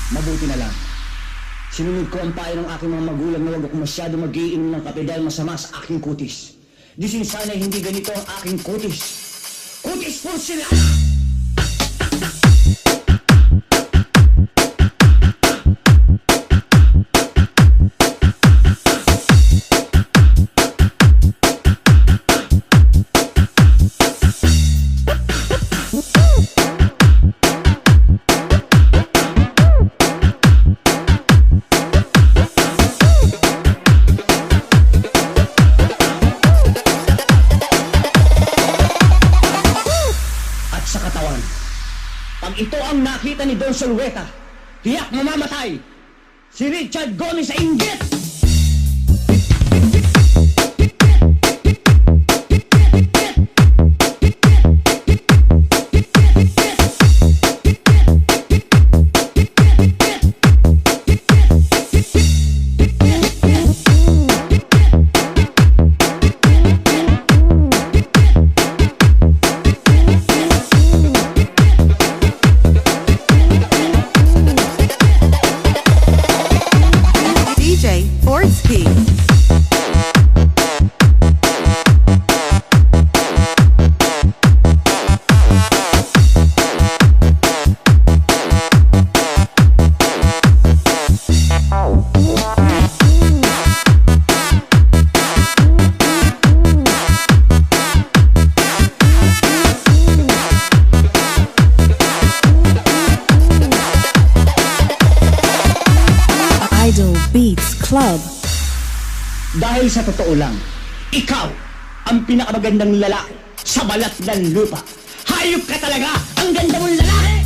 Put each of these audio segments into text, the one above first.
Mabuti na lang. Sinunod ko ang payo ng aking mga magulang na huwag ako masyado mag-iinom ng kape dahil masama sa aking kutis. Disin sana hindi ganito ang aking kutis. Kutis po sila! Sa katawan. Pag ito ang nakita ni Don Solueta, tiyak mamamatay si Richard Gomez sa inggit! Forsky. Idol Beats Club. Dahil sa totoo lang, ikaw ang pinakamagandang lalaki sa balat ng lupa. Hayop ka talaga! Ang ganda mong lalaki!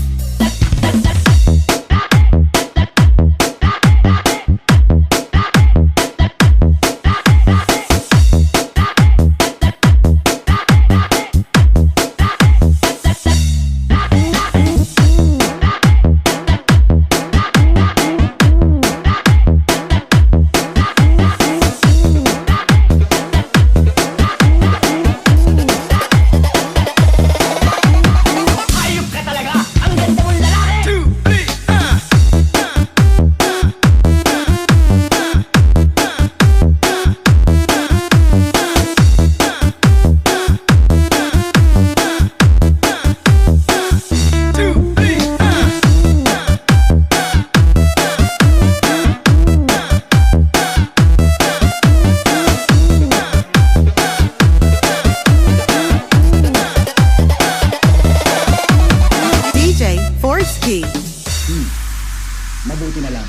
Mabuti na lang.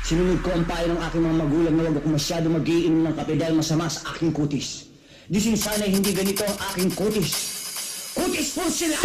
Sinunod ko ang payo ng aking mga magulang na huwag ako masyado mag-iinom ng kape dahil masama sa aking kutis. Disin sana hindi ganito ang aking kutis. Kutis po sila!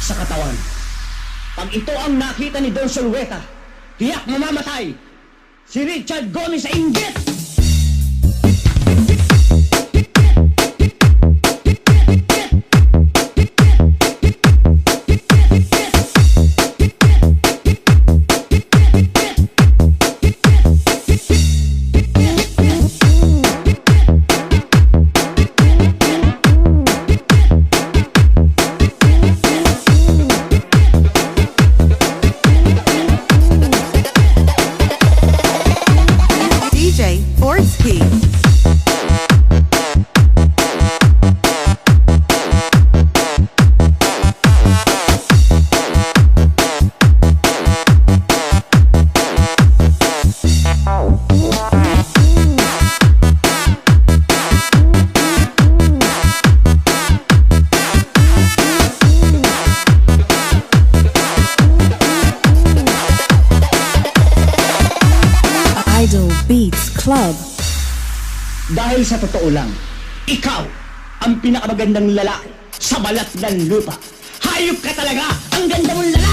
Sa katawan. Pag ito ang nakita ni Don Solueta, tiyak mamamatay si Richard Gomez sa inggit! Forsky. Idol Beats Club. Dahil sa totoo lang, ikaw ang pinakamagandang lalaki sa balat ng lupa. Hayop ka talaga! Ang ganda mong lalaki!